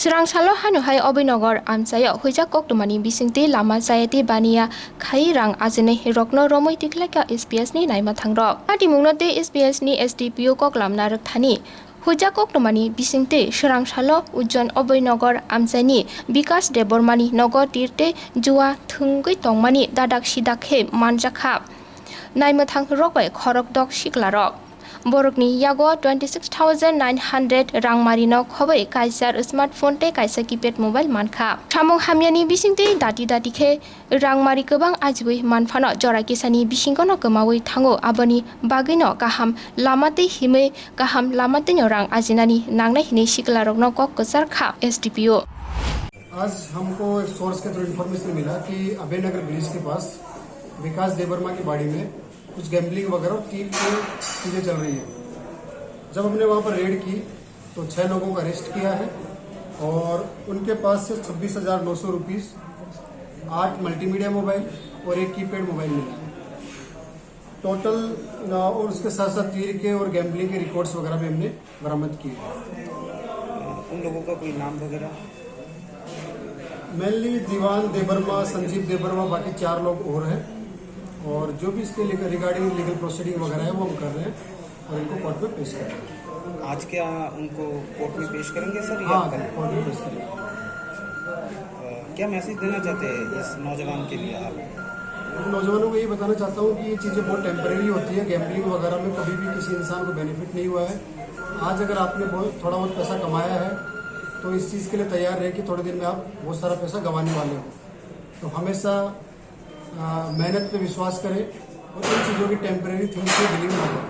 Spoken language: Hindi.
Salo hanuhai obinogor amsayo Huijak Koktumani Bisingui lama sayati bania khai rang azene rokno romoi tiklaka SPS ni Naimwthak rok. Ati mungnote SPS ni SDPO koklam narak thani. Huijak Koktumani Bisingui Salo ujon obinogor amsani Bikas Debormani nogo Teer jua Tongwi Tongmani dadak sidakhe Manjakha. Naimwthak Rokbai Khorok dok shiklarok. Borokni yago 26,900 rang marino khobai kaisar smartphone te kaisa keypad mobile mankha. Samung hamyani bisingte dati khe rang mari kobang ajibui manfano jora kisani bisingono kemawi thango abani bagino kaham lamate hime kaham lamate rang ajinani nangnai hine siklarokno kok kusar kha SDPO. आज हमको एक सोर्स के थ्रू इन्फॉर्मेशन मिला कि अभयनगर ब्रिज के पास विकास देवर्मा की बाड़ी में कुछ गैम्बलिंग वगैरह तीर की चीज़ें चल रही है। जब हमने वहाँ पर रेड की तो 6 लोगों को अरेस्ट किया है और उनके पास से 26,900 रुपीज़ 8 मल्टीमीडिया मोबाइल और एक कीपैड मोबाइल मिला है टोटल। और उसके साथ साथ तीर के और गैम्बलिंग के रिकॉर्ड्स वगैरह भी हमने बरामद किए। उन लोगों का कोई नाम वगैरह? मेनली दीवान देवर्मा, संजीव देवर्मा, बाकी 4 लोग और हैं और जो भी इसके रिगार्डिंग लीगल प्रोसीडिंग वगैरह है वो हम कर रहे हैं और इनको कोर्ट में पेश कर रहे हैं। आज क्या उनको कोर्ट में पेश करेंगे सर? हाँ, कोर्ट में पेश करेंगे। क्या मैसेज देना चाहते हैं इस नौजवान के लिए आप? नौजवानों को ये बताना चाहता हूँ कि ये चीज़ें बहुत टेम्परेरी होती है। गैम्बलिंग वगैरह में कभी भी किसी इंसान को बेनिफिट नहीं हुआ है। आज अगर आपने थोड़ा बहुत पैसा कमाया है तो इस चीज़ के लिए तैयार रहे कि थोड़े दिन में आप बहुत सारा पैसा गंवाने वाले हो। तो हमेशा मेहनत पे विश्वास करें और इन चीज़ों की टेम्परेरी थिंग्स से बिलीव ना करें।